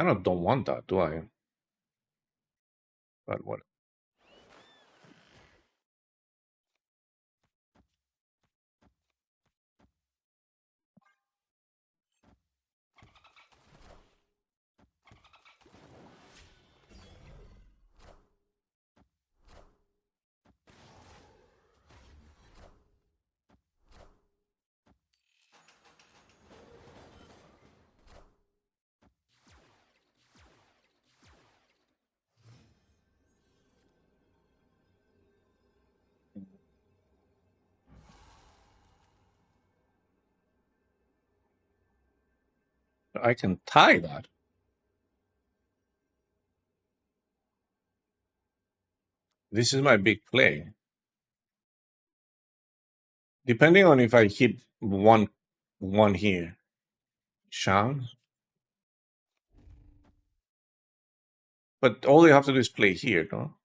I don't want that, do I? But what? I can tie that. This is my big play. Depending on if I hit one here. Shang. But all you have to do is play here, no?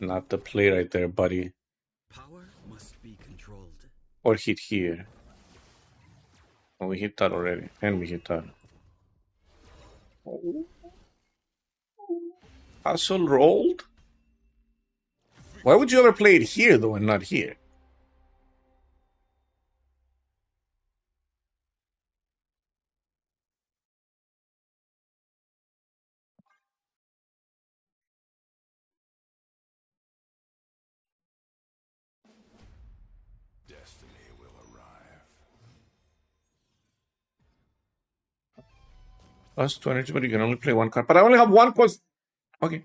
Not the play right there, buddy. Power must be controlled. Or hit here. Oh, we hit that already. And we hit that. Oh. Castle rolled? Why would you ever play it here, though, and not here? Destiny will arrive. Plus 22, but you can only play one card. But I only have one quest. Okay.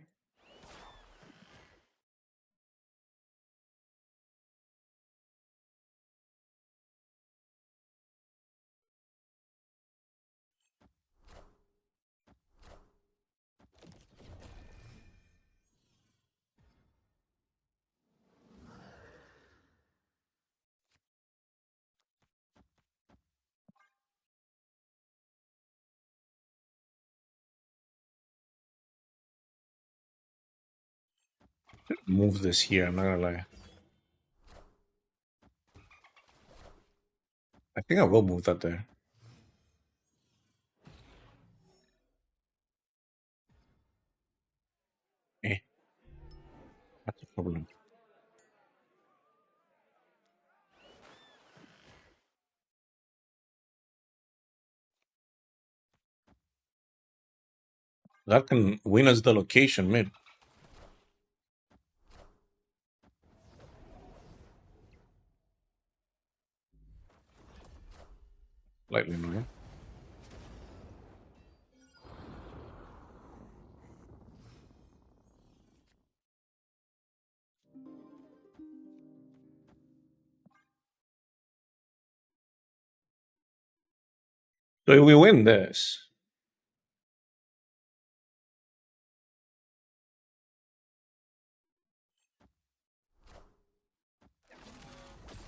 Move this here, I'm not gonna lie. I think I will move that there. Eh, that's a problem. That can win us the location mid. Lightly annoying. So if we win this,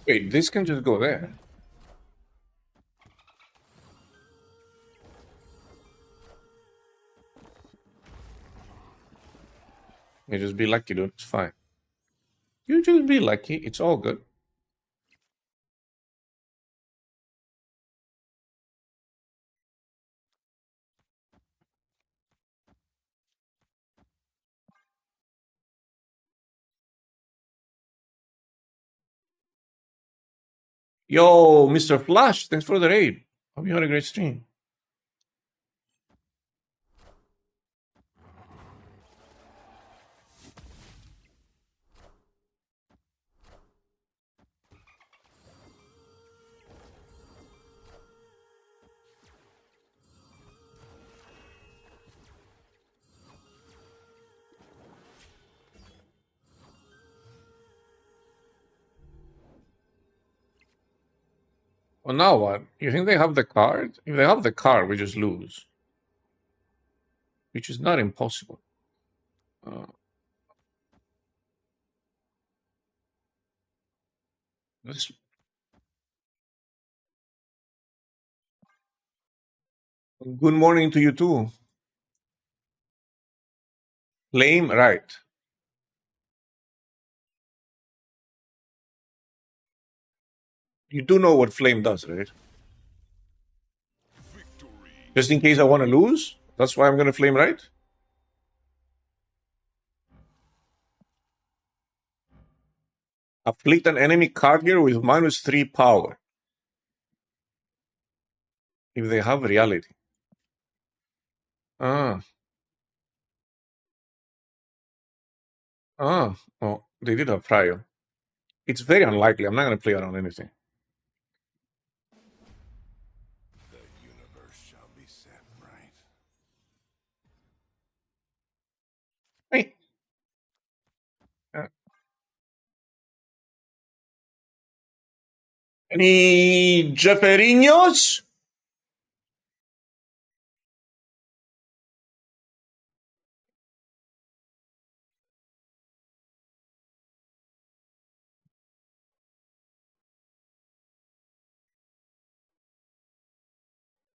wait, this can just go there. You just be lucky, dude. It's fine. You just be lucky. It's all good. Yo, Mr. Flash, thanks for the raid. Hope you had a great stream. Well, now what? You think they have the card? If they have the card, we just lose. Which is not impossible. This... Good morning to you too. Flame, right. You do know what flame does, right? Just in case I want to lose? That's why I'm going to flame right? Afflict an enemy card here with -3 power. If they have reality. Ah. Ah. Oh, they did have prior. It's very unlikely. I'm not going to play around anything. The universe shall be set right. Hey. Any Jefferinos?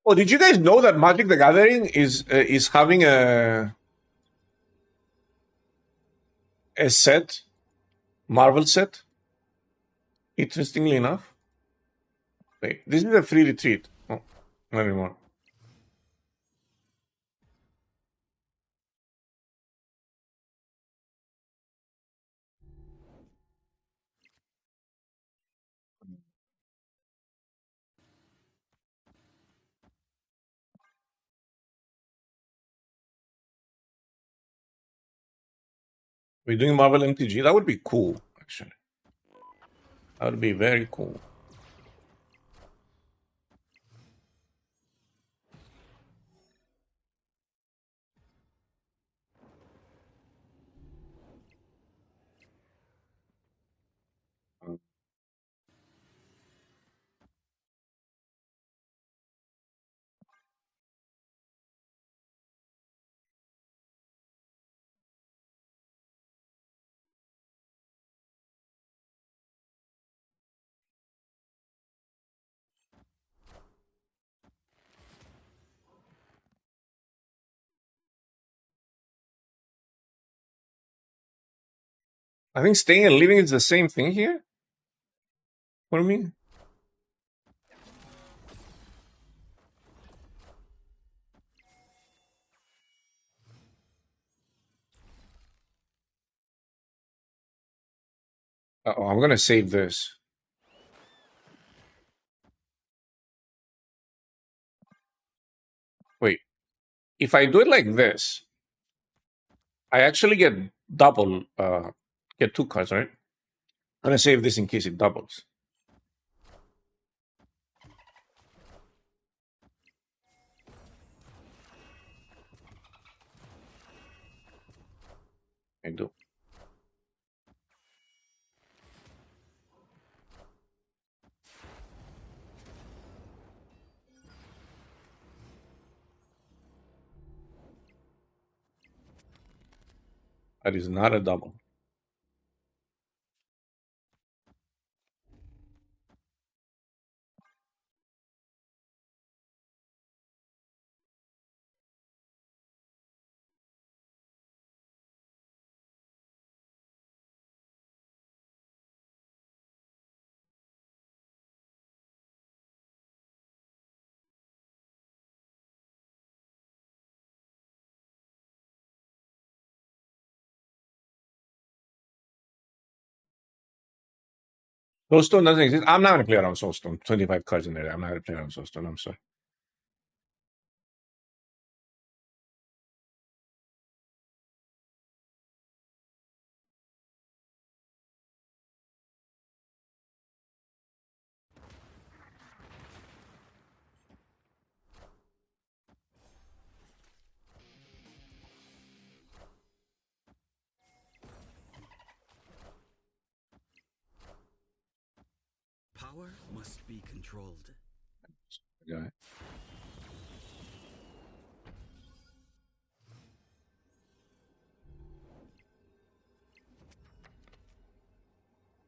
Oh, did you guys know that Magic the Gathering is having a set, Marvel set? Interestingly enough. Wait, this is a free retreat. Oh, not anymore. We're doing Marvel MTG. That would be cool, actually. That would be very cool. I think staying and leaving is the same thing here for me. Uh-oh, I'm gonna save this. Wait, if I do it like this, I actually get double, get 2 cards, right? I'm gonna save this in case it doubles. I do. That is not a double. Soulstone doesn't exist. I'm not gonna play around Soulstone. 25 cards in there. I'm not gonna play around Soulstone. I'm sorry. Power must be controlled. Yeah.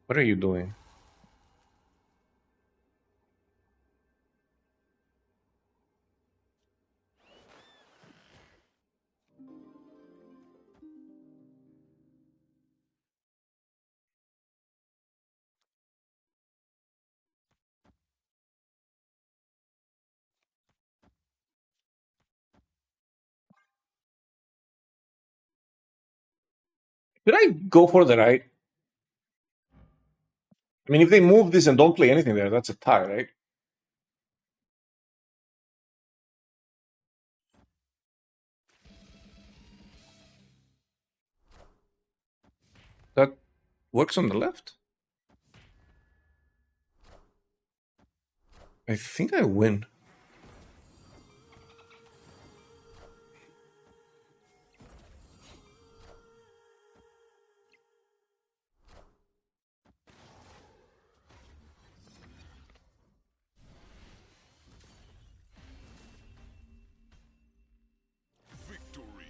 What are you doing? Should I go for the right? I mean, if they move this and don't play anything there, that's a tie, right? That works on the left. I think I win. Victory.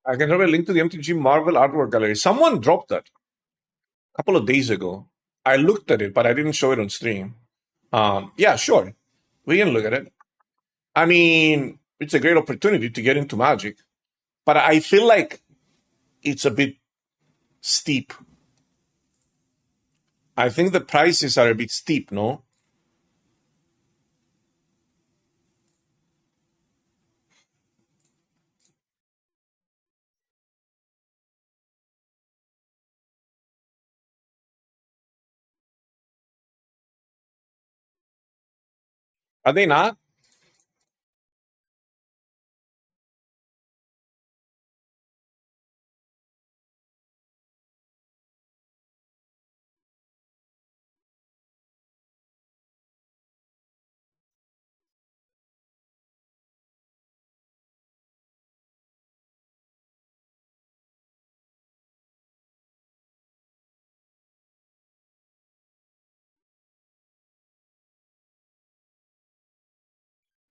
I can drop a link to the MTG Marvel artwork gallery. Someone dropped that a couple of days ago. I looked at it, but I didn't show it on stream. Yeah, sure. We can look at it. I mean, it's a great opportunity to get into Magic, but I feel like it's a bit steep. I think the prices are a bit steep, no? Are they not?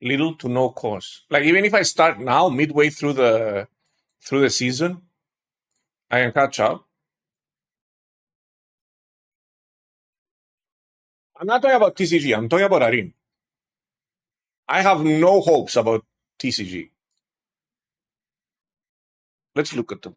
Little to no cost. Like even if I start now, midway through the season, I can catch up. I'm not talking about TCG. I'm talking about Arin. I have no hopes about TCG. Let's look at them.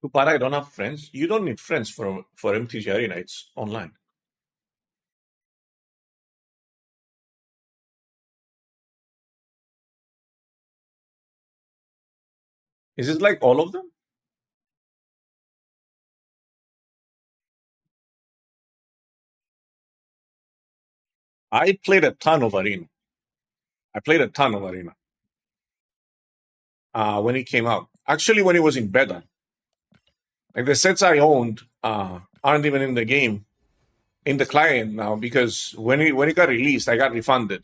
Kupara, I don't have friends. You don't need friends for MTG Arena. It's online. Is it like all of them? I played a ton of Arena. I played a ton of Arena when it came out. Actually, when it was in beta, like the sets I owned aren't even in the game in the client now because when it got released, I got refunded.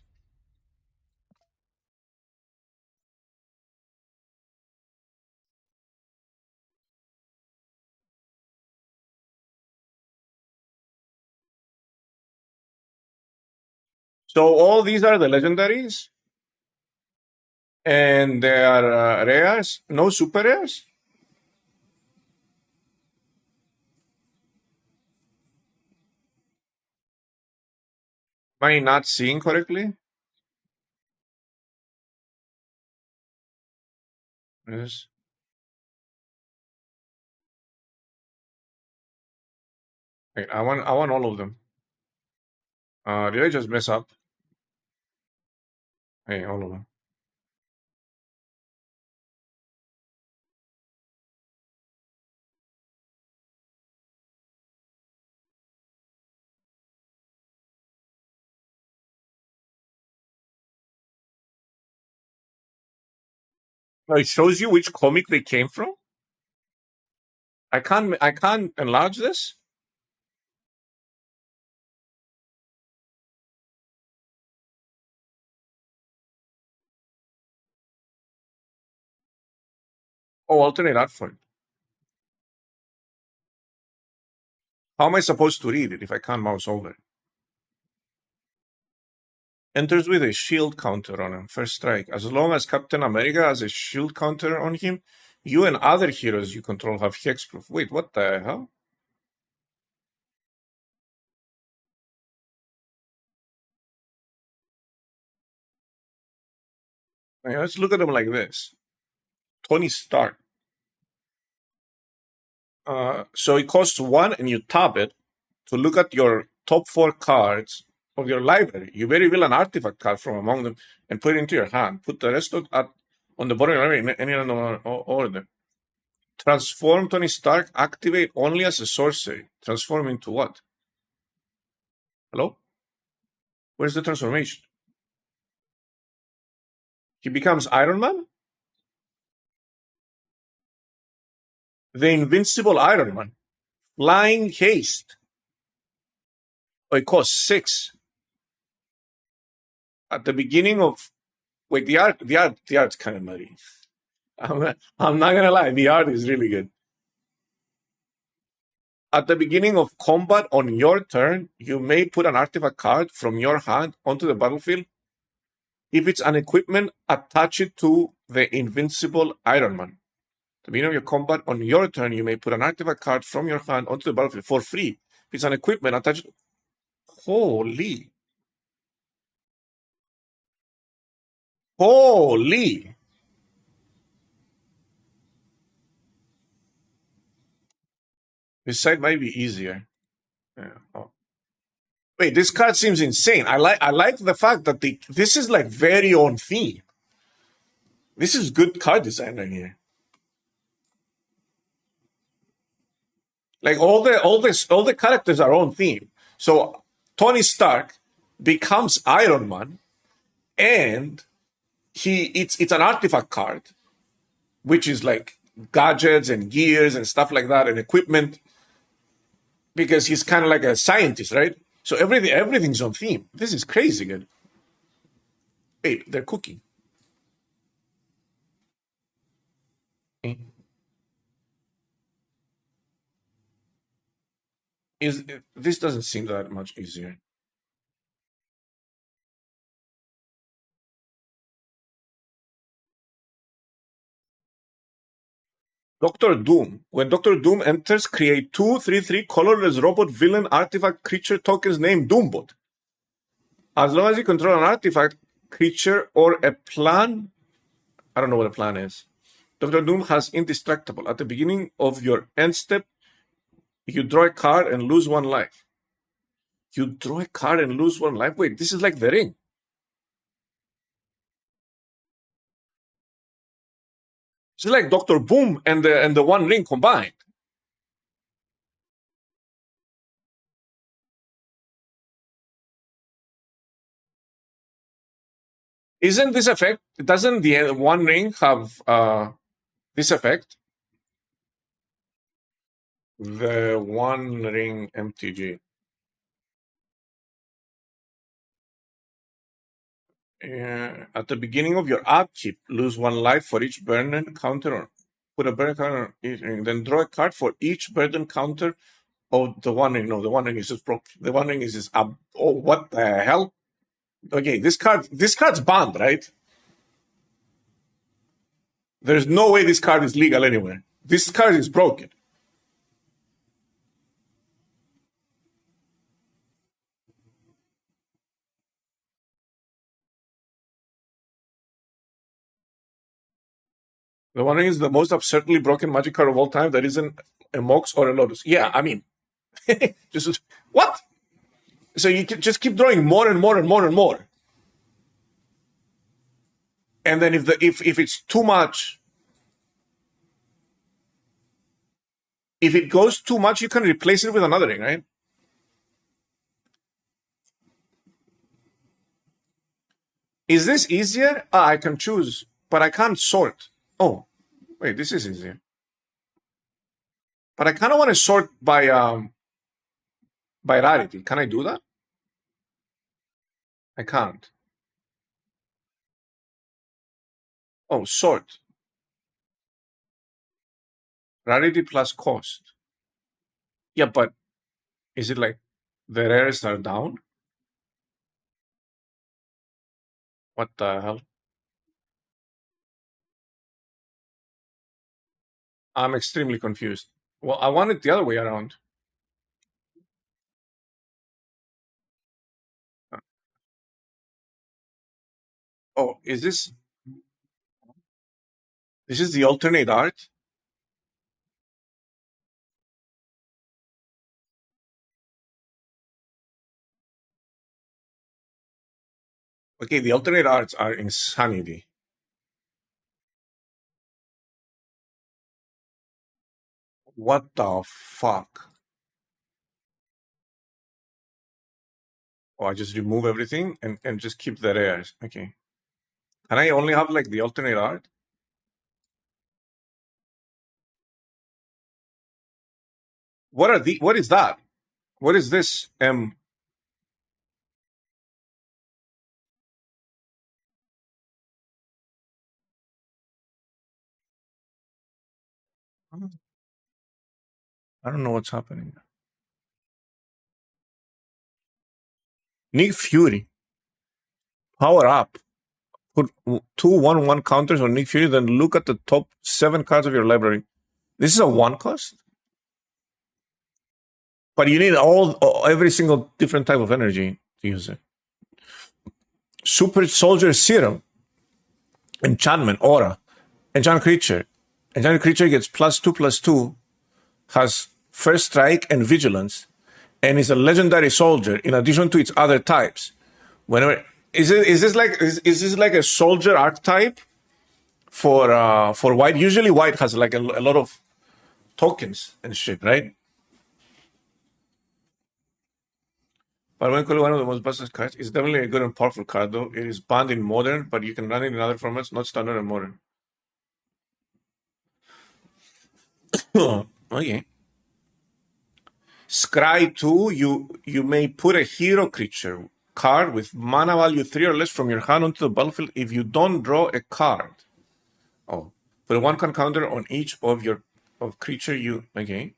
So all these are the legendaries, and they are rares, no super rares. Am I not seeing correctly? Yes. Wait, I want all of them. Did I just mess up? Hey, all of them. No, it shows you which comic they came from. I can't enlarge this. Oh, alternate art font. How am I supposed to read it if I can't mouse over it? Enters with a shield counter on him. First strike. As long as Captain America has a shield counter on him, you and other heroes you control have hexproof. Wait, what the hell? Hey, let's look at them like this. Tony Stark. So it costs one, and you tap it to look at your top 4 cards of your library. You may reveal an artifact card from among them and put it into your hand. Put the rest on the bottom of your library in any random order. Transform Tony Stark. Activate only as a sorcery. Transform into what? Hello? Where's the transformation? He becomes Iron Man? The invincible Iron Man. Flying haste. Oh, it costs 6. At the beginning of wait, the art's kind of muddy. I'm not gonna lie, the art is really good. At the beginning of combat on your turn, you may put an artifact card from your hand onto the battlefield. If it's an equipment, attach it to the invincible Iron Man. At the beginning of your combat on your turn, you may put an artifact card from your hand onto the battlefield for free. If it's an equipment, attach it. Holy. Holy. This side might be easier. Yeah. Oh. Wait, this card seems insane. I like the fact that this is like very on theme. This is good card design right here. Like all the characters are on theme. So Tony Stark becomes Iron Man, and it's an artifact card, which is like gadgets and gears and stuff like that and equipment, because he's kind of like a scientist, right? So everything's on theme. This is crazy good. Wait, they're cooking. Eh. Is this doesn't seem that much easier. Doctor Doom. When Doctor Doom enters, create 2/3/3 colorless robot villain artifact creature tokens named Doombot. As long as you control an artifact, creature, or a plan, I don't know what a plan is. Doctor Doom has indestructible. At the beginning of your end step, you draw a card and lose 1 life. You draw a card and lose 1 life? Wait, this is like the ring. This is like Doctor Boom and the One Ring combined. Isn't this effect? Doesn't the One Ring have this effect? The One Ring MTG. At the beginning of your upkeep, lose 1 life for each burden counter. Or put a burden counter on each ring. Then draw a card for each burden counter. Oh, the One Ring. No, the One Ring is just broke. The One Ring is just up. Oh, what the hell? Okay, this card's banned, right? There's no way this card is legal anywhere. This card is broken. The One Ring is the most absurdly broken magic card of all time that isn't a Mox or a Lotus. Yeah, I mean, just what? So you can just keep drawing more and more and more and more. And then if it's too much, if it goes too much, you can replace it with another ring, right? Is this easier? Ah, I can choose, but I can't sort. Oh, wait, this is easier. But I kind of want to sort by rarity. Can I do that? I can't. Oh, sort. Rarity plus cost. Yeah, but is it like the rarest are down? What the hell? I'm extremely confused. Well, I want it the other way around. Oh, is this is the alternate art? Okay, the alternate arts are insanity. What the fuck? Oh, I just remove everything and just keep the rares. Okay. Can I only have like the alternate art? What is that? What is this? I don't know what's happening. Nick Fury. Power up. Put two 1/1 counters on Nick Fury, then look at the top 7 cards of your library. This is a 1 cost? But you need every single different type of energy to use it. Super Soldier Serum. Enchantment, Aura. Enchant creature. Enchanted creature gets +2/+2, has first strike and vigilance, and is a legendary soldier in addition to its other types. Whenever is this like a soldier archetype for white? Usually white has like a lot of tokens and shit, right? But when one of the most busted cards, it's definitely a good and powerful card though. It is banned in modern, but you can run it in other formats, not standard and modern. Okay. Scry 2, you may put a hero creature card with mana value 3 or less from your hand onto the battlefield if you don't draw a card. Oh. Put a 1 counter on each of your creature you okay.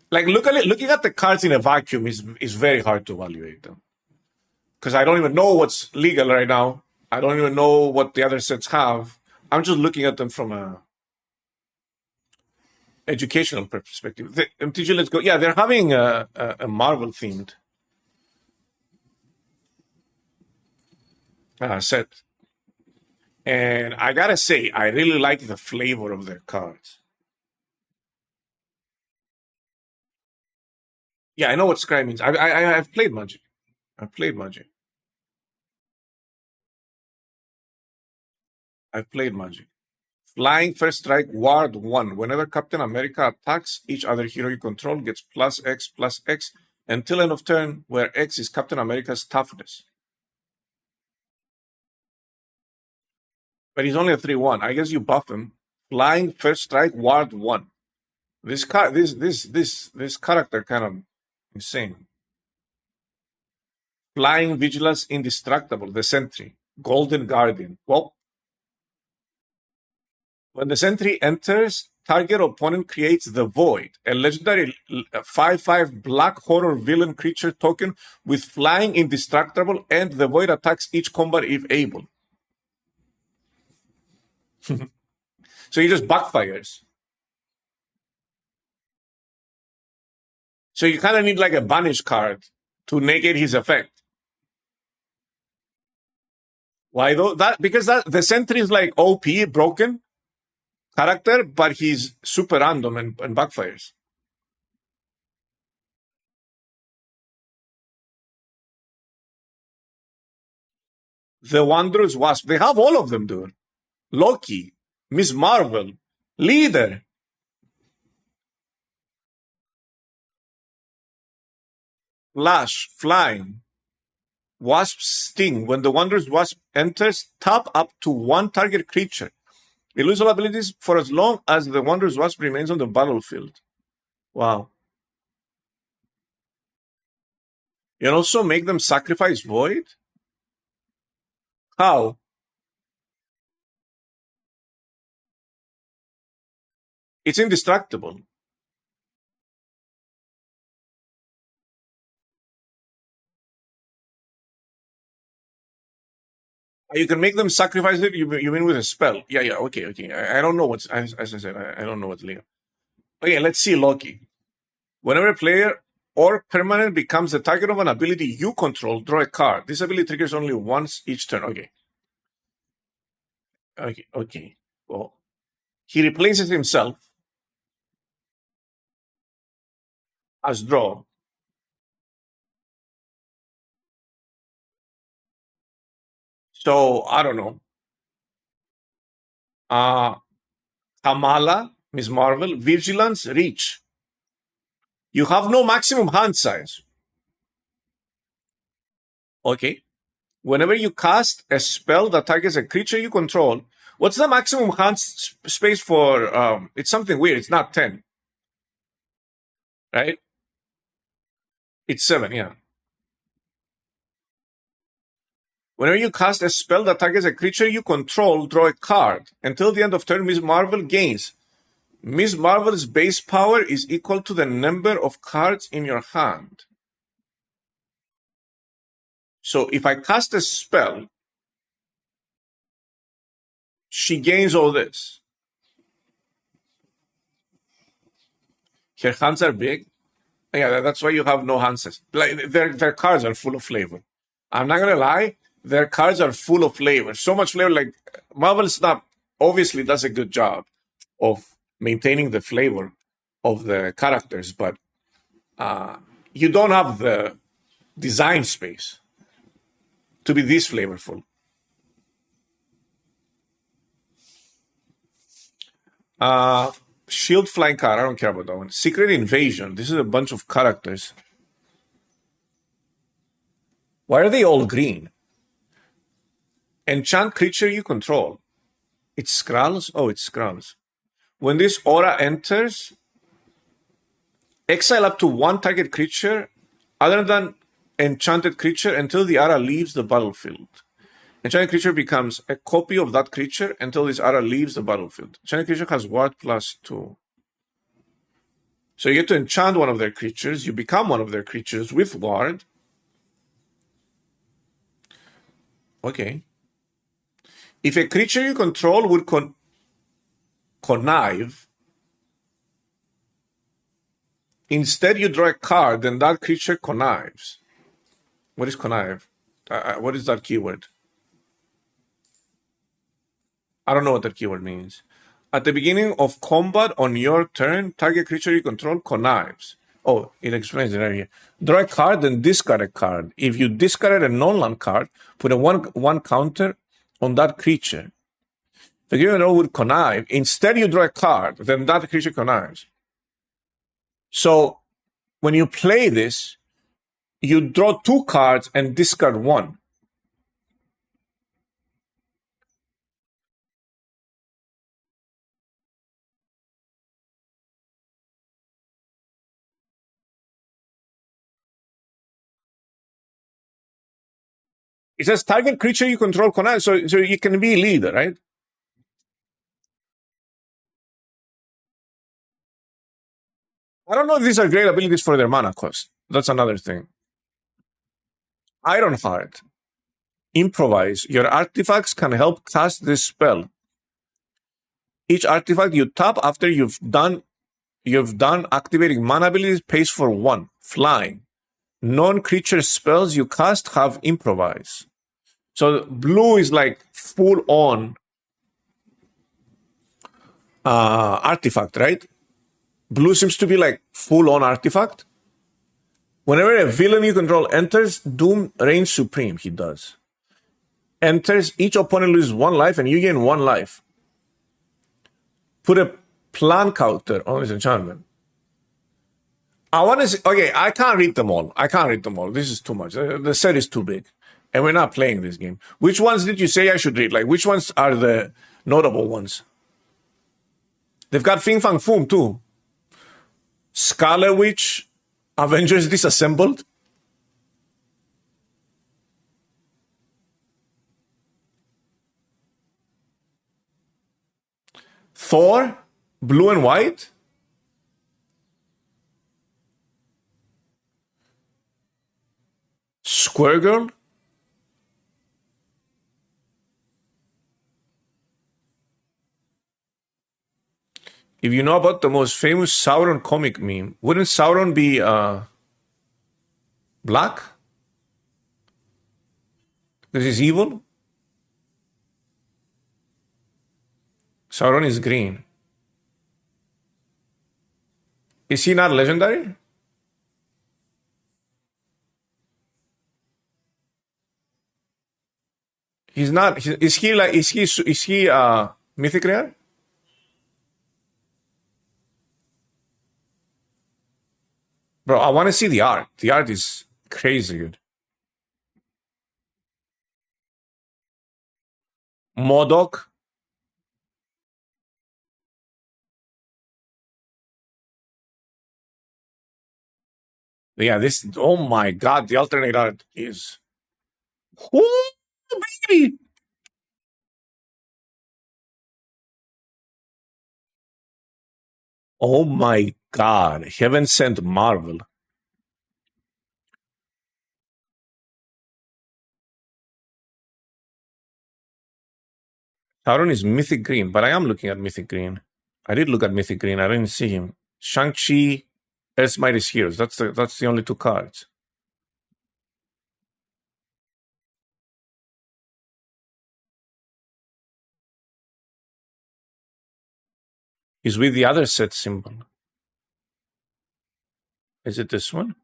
Like looking at the cards in a vacuum is very hard to evaluate them. Because I don't even know what's legal right now. I don't even know what the other sets have. I'm just looking at them from a educational perspective. MTG, let's go. Yeah, they're having a Marvel themed set. And I gotta say, I really like the flavor of their cards. Yeah, I know what Scry means. I've played Magic. I've played Magic. I've played Magic. Flying first strike, ward 1. Whenever Captain America attacks, each other hero you control gets +X until end of turn, where X is Captain America's toughness. But he's only a 3/1. I guess you buff him. Flying first strike, ward 1. This character kind of insane. Flying vigilance indestructible, the sentry. Golden Guardian. Well, when the sentry enters, target opponent creates the Void, a legendary 5/5 black horror villain creature token with flying indestructible, and the Void attacks each combat if able. So he just backfires. So you kind of need like a banish card to negate his effect. Why though? That because that the sentry is like OP broken character, but he's super random and backfires. The Wanderer's Wasp. They have all of them, dude. Loki, Miss Marvel, Leader, Flash, Flying, Wasp Sting. When the Wanderer's Wasp enters, tap up to one target creature. They lose all abilities for as long as the Wanderer's Wasp remains on the battlefield. Wow. You can also make them sacrifice Void? How? It's indestructible. You can make them sacrifice it. You mean with a spell? Yeah, yeah. Okay, okay. I don't know what's as I said. I don't know what's legal. Okay, let's see Loki. Whenever a player or permanent becomes the target of an ability you control, draw a card. This ability triggers only once each turn. Okay, okay, okay. Well, he replaces himself as draw. So I don't know. Uh Kamala, Miss Marvel, Vigilance, Reach. You have no maximum hand size. Okay. Whenever you cast a spell that targets a creature you control, what's the maximum hand space for? It's something weird. It's not 10, right? It's 7, yeah. Whenever you cast a spell that targets a creature you control, draw a card. Until the end of turn, Miss Marvel gains. Miss Marvel's base power is equal to the number of cards in your hand. So if I cast a spell, she gains all this. Her hands are big. Yeah, that's why you have no hands. Like their cards are full of flavor. I'm not gonna lie, their cards are full of flavor. So much flavor. Like Marvel Snap obviously does a good job of maintaining the flavor of the characters, but you don't have the design space to be this flavorful. Shield Flying card, I don't care about that one. Secret Invasion. This is a bunch of characters. Why are they all green? Enchant creature you control. It's Skrulls? Oh, it's Skrulls. When this aura enters, exile up to one target creature other than enchanted creature until the aura leaves the battlefield. Enchanted creature becomes a copy of that creature until this aura leaves the battlefield. Enchanted creature has ward +2. So you get to enchant one of their creatures, you become one of their creatures with ward. Okay. If a creature you control would connive, instead you draw a card, then that creature connives. What is connive? What is that keyword? I don't know what that keyword means. At the beginning of combat on your turn, target creature you control connives. Oh, it explains it right here. Draw a card and discard a card. If you discarded a non-land card, put a one counter on that creature. The creature would connive. Instead, you draw a card, then that creature connives. So when you play this, you draw 2 cards and discard 1. It says target creature you control connives, so you can be leader, right? I don't know if these are great abilities for their mana cost. That's another thing. Ironheart. Improvise. Your artifacts can help cast this spell. Each artifact you tap after you've done activating mana abilities pays for 1. Flying. Non-creature spells you cast have improvise. So blue is like full on artifact, right? Blue seems to be like full on artifact. Whenever a villain you control enters, Doom reigns supreme. He does. Enters, each opponent loses 1 life and you gain 1 life. Put a plan counter on this enchantment. I want to see, okay, I can't read them all. I can't read them all. This is too much. The set is too big. And we're not playing this game. Which ones did you say I should read? Like, which ones are the notable ones? They've got Fing Fang Foom too. Scarlet Witch, Avengers Disassembled. Thor, blue and white. Square Girl. If you know about the most famous Sauron comic meme, wouldn't Sauron be black? Because he's evil? Sauron is green. Is he not legendary? He's not. Is he like? Is he mythic rare? Bro, I want to see the art. The art is crazy good. Modok. Yeah, this. Oh my god, the alternate art is. Oh, baby. Oh my god, Heaven Sent Marvel. Sauron is mythic green, but I am looking at mythic green. I did look at mythic green. I didn't see him. Shang-Chi, Earth's Mightiest Heroes. That's the only two cards. He's with the other set symbol. Is it this one?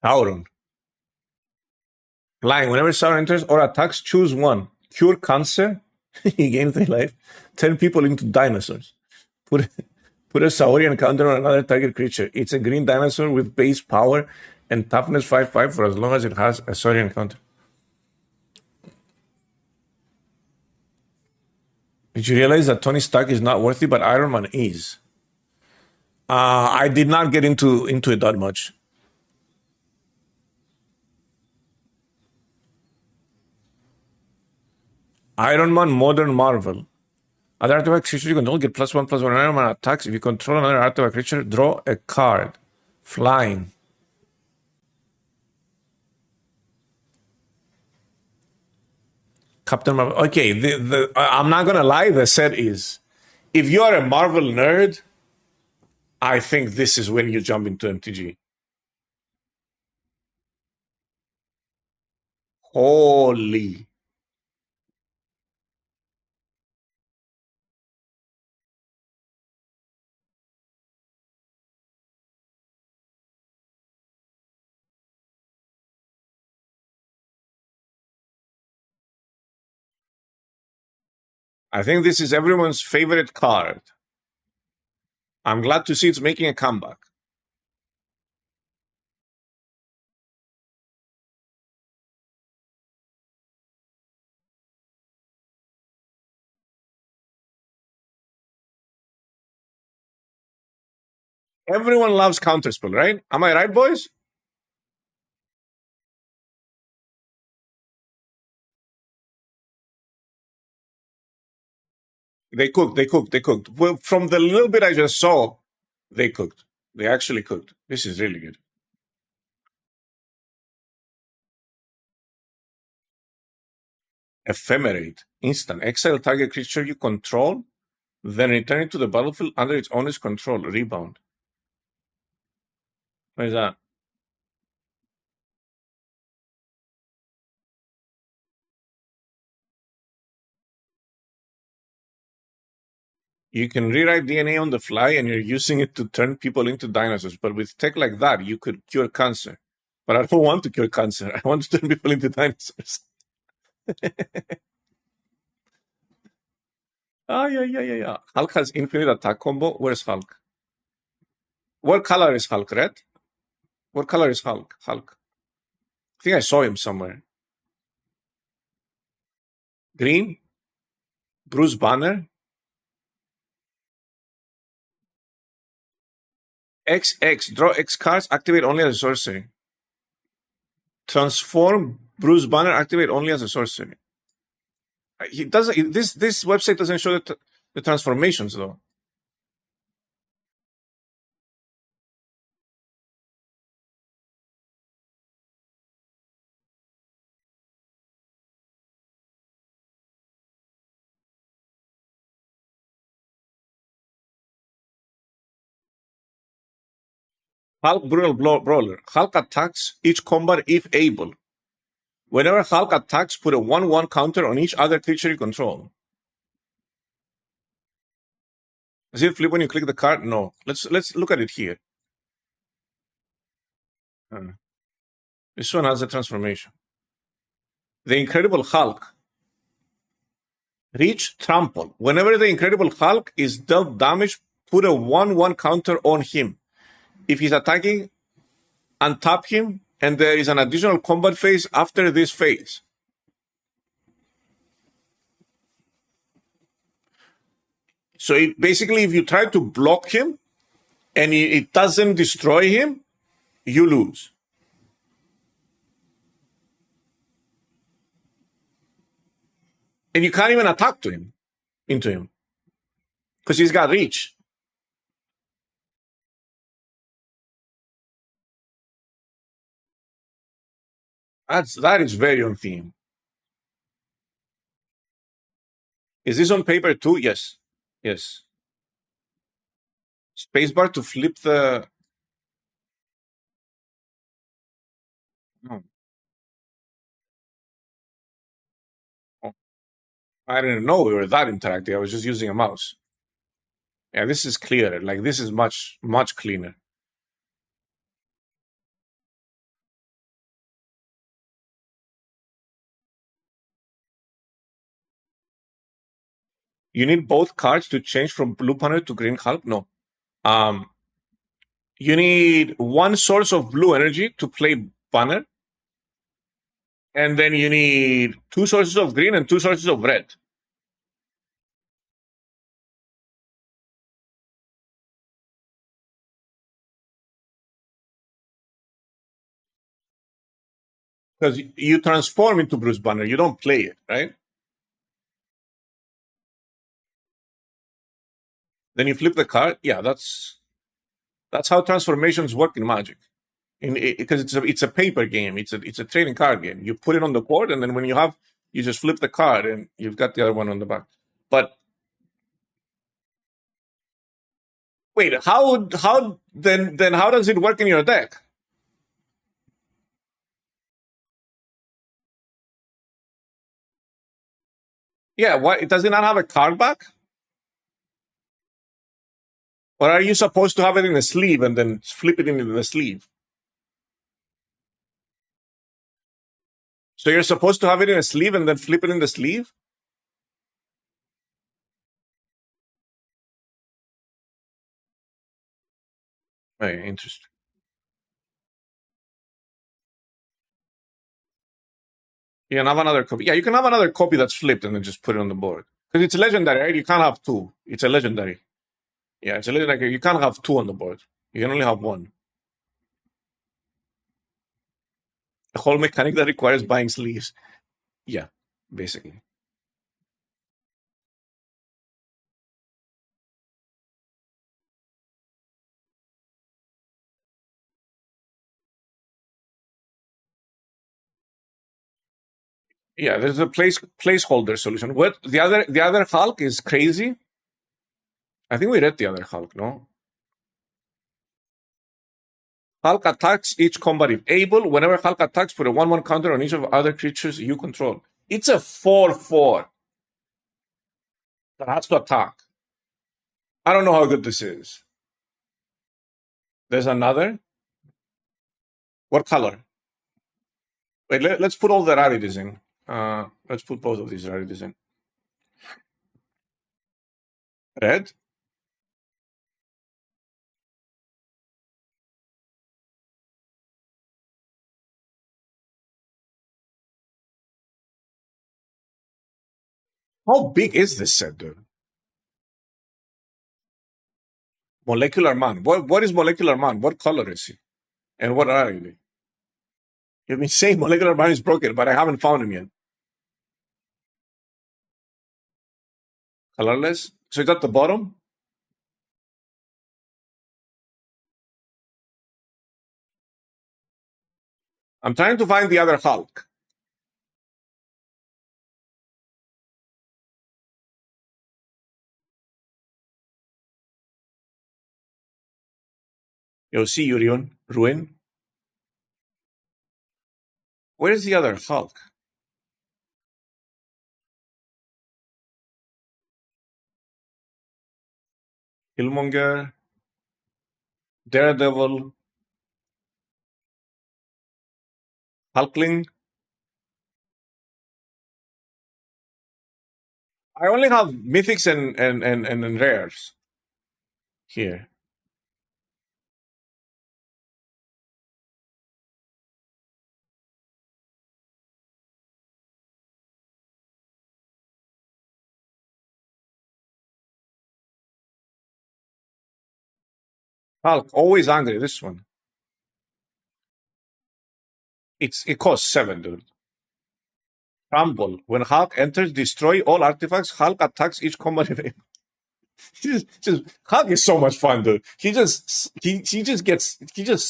Sauron. Flying. Whenever Sauron enters or attacks, choose one. Cure cancer. You gain 3 life. Turn people into dinosaurs. Put put a Saurian counter on another target creature. It's a green dinosaur with base power and toughness 5/5 for as long as it has a Saurian counter. Did you realize that Tony Stark is not worthy, but Iron Man is? I did not get into it that much. Iron Man Modern Marvel. Other artifact creature you control get +1/+1 Iron Man attacks. If you control another artifact creature, draw a card. Flying. Captain Marvel. Okay, I'm not gonna lie. The set is, if you are a Marvel nerd, I think this is when you jump into MTG. Holy! I think this is everyone's favorite card. I'm glad to see it's making a comeback. Everyone loves counterspell, right? Am I right, boys? They cooked. They cooked. They cooked. Well, from the little bit I just saw, they cooked. They actually cooked. This is really good. Ephemerate. Instant. Exile target creature you control, then return it to the battlefield under its owner's control. Rebound. What is that? You can rewrite DNA on the fly and you're using it to turn people into dinosaurs. But with tech like that, you could cure cancer. But I don't want to cure cancer. I want to turn people into dinosaurs. Yeah. Hulk has infinite attack combo. Where's Hulk? What color is Hulk? Red? What color is Hulk? Hulk. I think I saw him somewhere. Green? Bruce Banner? XX. Draw X cards. Activate only as a sorcery. Transform Bruce Banner. Activate only as a sorcery. He doesn't. This website doesn't show the transformations though. Hulk Brutal Brawler. Hulk attacks each combat if able. Whenever Hulk attacks, put a 1/1 counter on each other creature you control. Does it flip when you click the card? No. Let's look at it here. This one has a transformation. The Incredible Hulk. Reach Trample. Whenever the Incredible Hulk is dealt damage, put a 1/1 counter on him. If he's attacking, untap him, and there is an additional combat phase after this phase. So basically, if you try to block him and it doesn't destroy him, you lose. And you can't even attack into him because he's got reach. That is very on theme. Is this on paper too? Yes. Yes. Spacebar to flip the. Oh. Oh. I didn't know we were that interactive. I was just using a mouse. Yeah, this is clearer. Like this is much cleaner. You need both cards to change from blue banner to green Hulk? No. Um, you need one source of blue energy to play banner, and then you need two sources of green and two sources of red. Because you transform into Bruce Banner, you don't play it, right? Then you flip the card. Yeah, that's how transformations work in Magic. Because it's a paper game. It's a trading card game. You put it on the board, and then when you just flip the card, and you've got the other one on the back. But wait, then how does it work in your deck? Yeah, what does it not have a card back? Or are you supposed to have it in a sleeve and then flip it into the sleeve? So you're supposed to have it in a sleeve and then flip it in the sleeve? Very interesting. You can have another copy. Yeah, you can have another copy that's flipped and then just put it on the board. Because it's legendary, right? You can't have two. It's a legendary. Yeah, it's a legendary. You can't have two on the board. You can only have one. A whole mechanic that requires buying sleeves. Yeah, basically. Yeah, there's a placeholder solution. What the other Hulk is crazy. I think we read the other Hulk, no? Hulk attacks each combat if able. Whenever Hulk attacks, put a 1/1 counter on each of the other creatures you control. It's a 4/4 that has to attack. I don't know how good this is. There's another. What color? Wait, let's put all the rarities in. Let's put both of these rarities in. Red. How big is this set, dude? Molecular Man. What is Molecular Man? What color is he? And what rarity? You've been saying Molecular Man is broken, but I haven't found him yet. Colorless. So it's at the bottom. I'm trying to find the other Hulk. You'll see Urion. Ruin. Where's the other Hulk? Killmonger. Daredevil. Hulkling. I only have mythics and rares here. Hulk, always angry. This one. It costs 7, dude. Rumble. When Hulk enters, destroy all artifacts. Hulk attacks each combat. Just Hulk is so much fun, dude. He just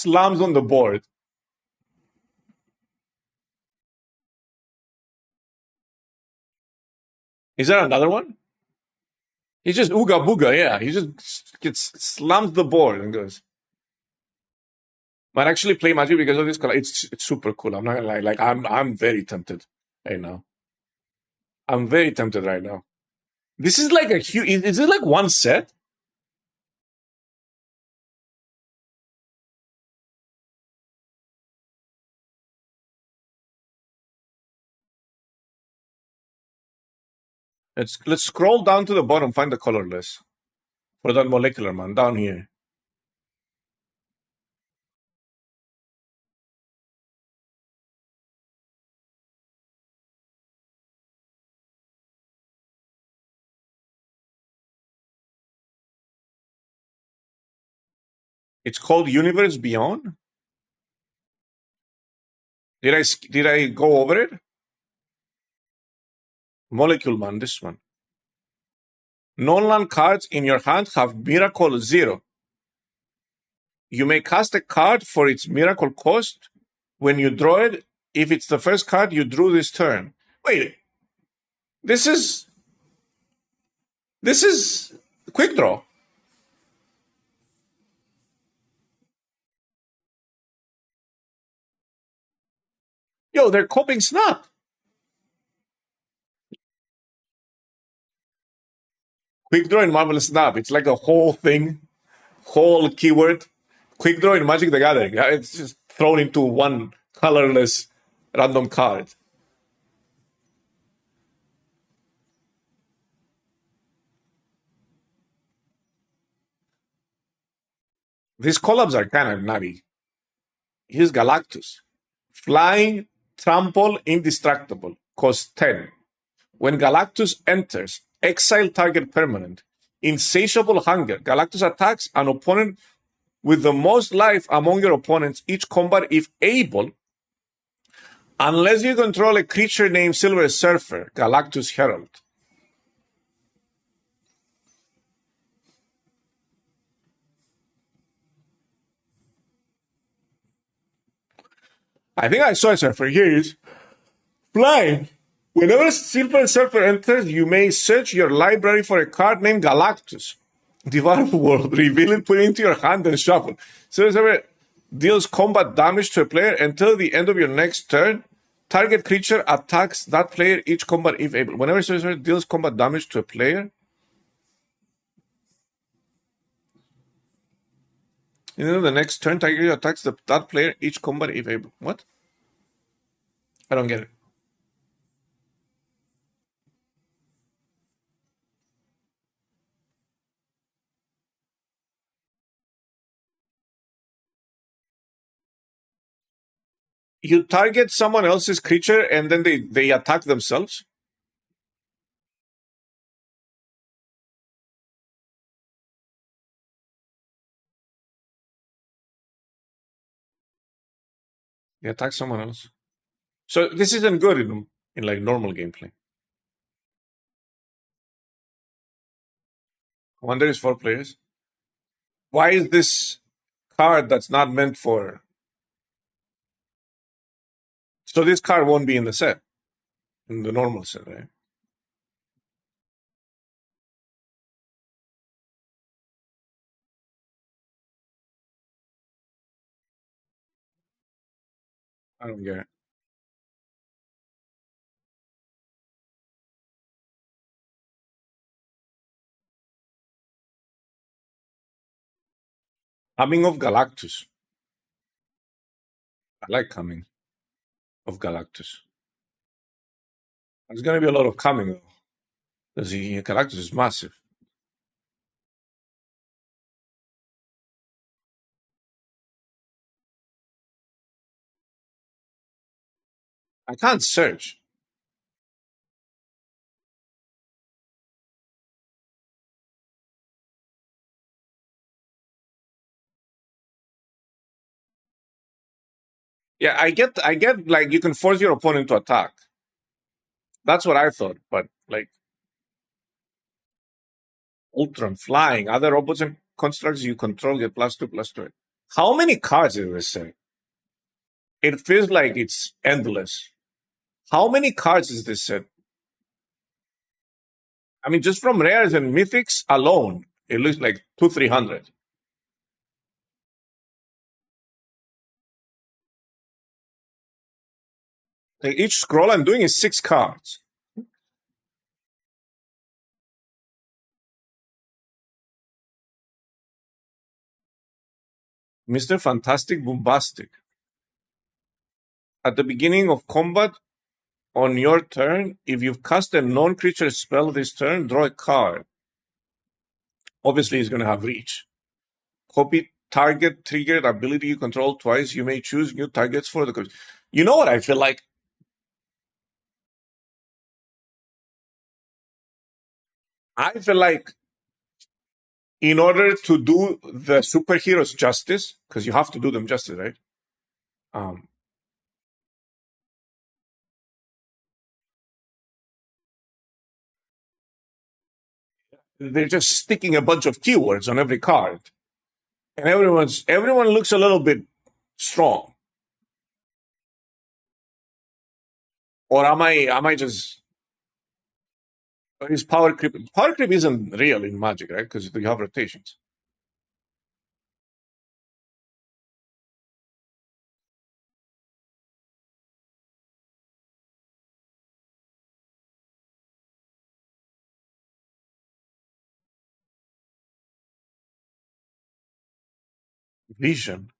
slams on the board. Is there another one? He just ooga booga, yeah. He just gets slams the board and goes. Might actually play Magic because of this color. It's super cool. I'm not gonna lie. Like I'm very tempted right now. I'm very tempted right now. This is like a huge. Is it like one set? Let's scroll down to the bottom. Find the colorless for that Molecular Man down here. It's called Universe Beyond. Did I go over it? Molecule Man, this one. Non-land cards in your hand have Miracle 0. You may cast a card for its Miracle cost when you draw it. If it's the first card you drew this turn. Wait, this is quick draw. Yo, they're copying Snap. Quick draw in Marvel Snap. It's like a whole thing, whole keyword. Quick draw in Magic the Gathering. It's just thrown into one colorless random card. These collabs are kind of nutty. Here's Galactus. Flying, trample, indestructible. Cost 10. When Galactus enters, exile target permanent. Insatiable hunger. Galactus attacks an opponent with the most life among your opponents each combat if able, unless you control a creature named Silver Surfer, Galactus Herald. I think I saw a surfer. Here it is. Flying. Whenever Silver Surfer enters, you may search your library for a card named Galactus. Devour the world, reveal it, put it into your hand, and shuffle. Silver Surfer deals combat damage to a player until the end of your next turn. Target creature attacks that player each combat if able. Whenever sorcerer deals combat damage to a player, the next turn, target creature attacks that player each combat if able. What? I don't get it. You target someone else's creature and then they attack themselves. They attack someone else. So this isn't good in like normal gameplay. Wonder is 4 players. Why is this card that's not meant for? So this card won't be in the set, in the normal set, right? I don't get it. Coming of Galactus. I like coming of Galactus. There's gonna be a lot of coming though, because Galactus is massive. I can't search. Yeah, I get like you can force your opponent to attack. That's what I thought, but like Ultron flying, other robots and constructs you control get +2/+2. How many cards is this set? It feels like it's endless. How many cards is this set? I mean, just from rares and mythics alone, it looks like 200-300. Like each scroll I'm doing is 6 cards. Mr. Fantastic Bombastic. At the beginning of combat on your turn, if you've cast a non-creature spell this turn, draw a card. Obviously, he's going to have reach. Copy target triggered ability you control twice. You may choose new targets for the cards. You know what I feel like? I feel like in order to do the superheroes justice, because you have to do them justice, right? Um, they're just sticking a bunch of keywords on every card, and everyone looks a little bit strong. Or am I just is power creep? Power creep isn't real in Magic, right? Because you have rotations. Vision.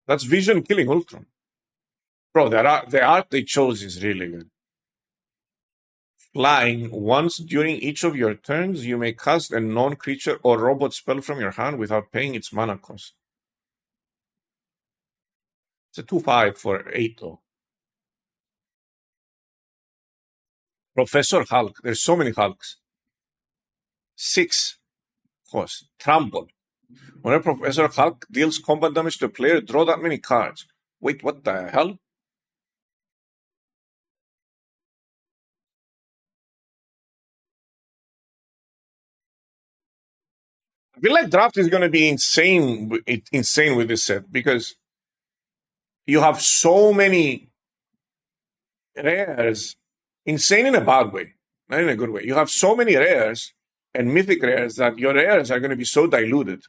That's Vision killing Ultron. Bro, the art they chose is really good. Flying. Once during each of your turns, you may cast a non-creature or robot spell from your hand without paying its mana cost. It's a 2/5 for 8 though. Professor Hulk. There's so many Hulks. 6 cost. Trample. Whenever Professor Hulk deals combat damage to a player, draw that many cards. Wait, what the hell? I feel like draft is going to be insane with this set because you have so many rares, insane in a bad way, not in a good way. You have so many rares and mythic rares that your rares are going to be so diluted.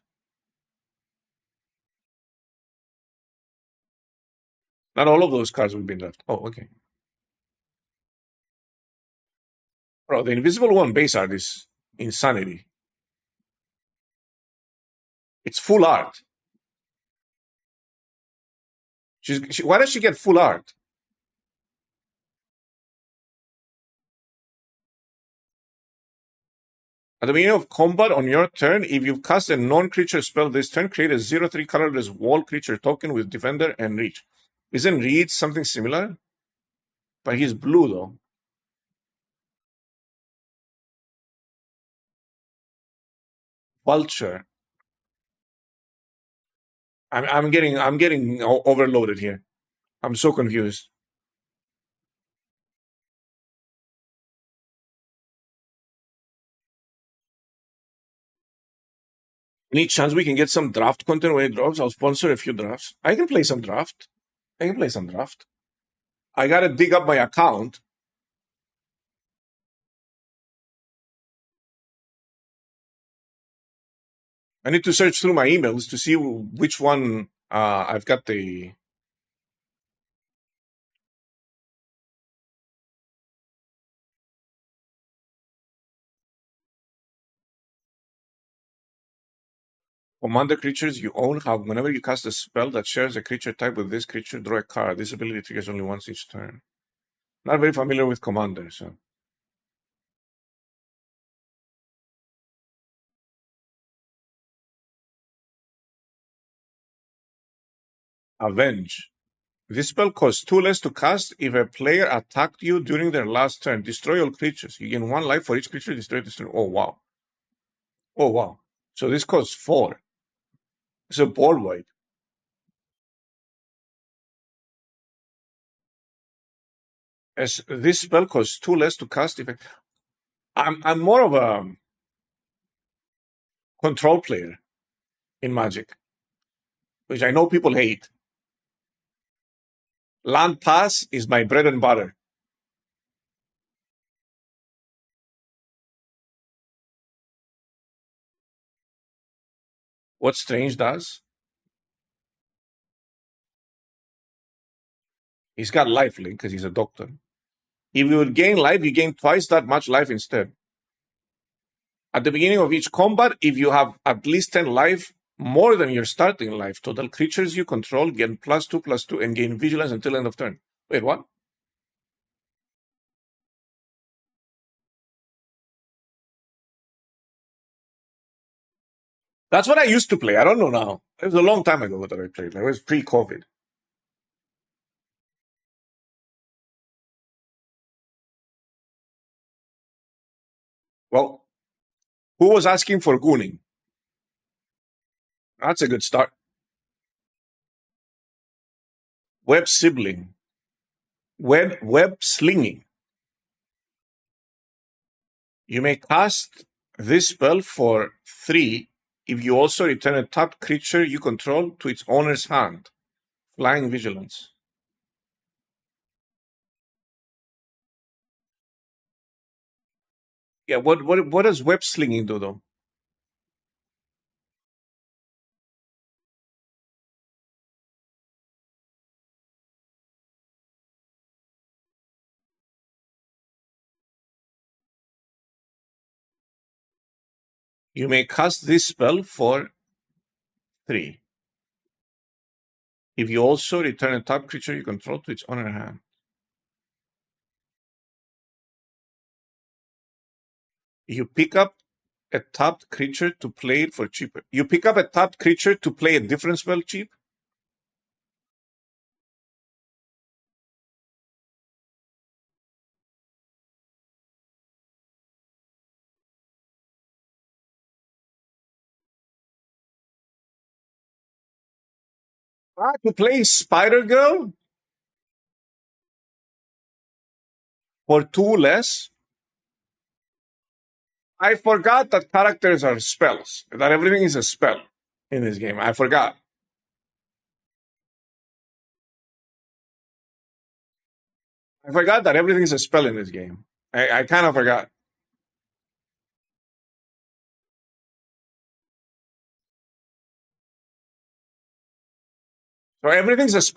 Not all of those cards will be left. Oh, okay. Bro, the Invisible One base art is insanity. It's full art. Why does she get full art? At the beginning of combat on your turn, if you've cast a non-creature spell this turn, create a 0/3 colorless wall creature token with Defender and Reach. Isn't Reach something similar? But he's blue though. Vulture. I'm getting overloaded here. I'm so confused. Any chance we can get some draft content when it drops? I'll sponsor a few drafts. I can play some draft. I can play some draft. I gotta dig up my account. I need to search through my emails to see which one I've got the. Commander creatures you own have, whenever you cast a spell that shares a creature type with this creature, draw a card. This ability triggers only once each turn. Not very familiar with Commander, so. Avenge. This spell costs 2 less to cast if a player attacked you during their last turn. Destroy all creatures. You gain 1 life for each creature destroyed this turn. Oh, wow. Oh, wow. So this costs 4. It's a ball wipe. As this spell costs 2 less to cast if I'm more of a control player in Magic, which I know people hate. Land pass is my bread and butter. What Strange does, he's got life link because he's a doctor. If you would gain life, you gain twice that much life instead. At the beginning of each combat, if you have at least 10 life, more than your starting life, total creatures you control gain +2/+2 and gain vigilance until end of turn. Wait, what? That's what I used to play. I don't know now. It was a long time ago that I played. It was pre-COVID. Well, who was asking for gooning? That's a good start. Web sibling. Web slinging. You may cast this spell for 3 if you also return a tapped creature you control to its owner's hand. Flying Vigilance. Yeah, what does web slinging do though? You may cast this spell for 3 if you also return a tapped creature you control to its owner's hand. You pick up a tapped creature to play it for cheaper. You pick up a tapped creature to play a different spell cheap? To play Spider Girl for 2 less? I forgot that characters are spells, that everything is a spell in this game. I forgot. I forgot that everything is a spell in this game. I kind of forgot. So everything's a spell.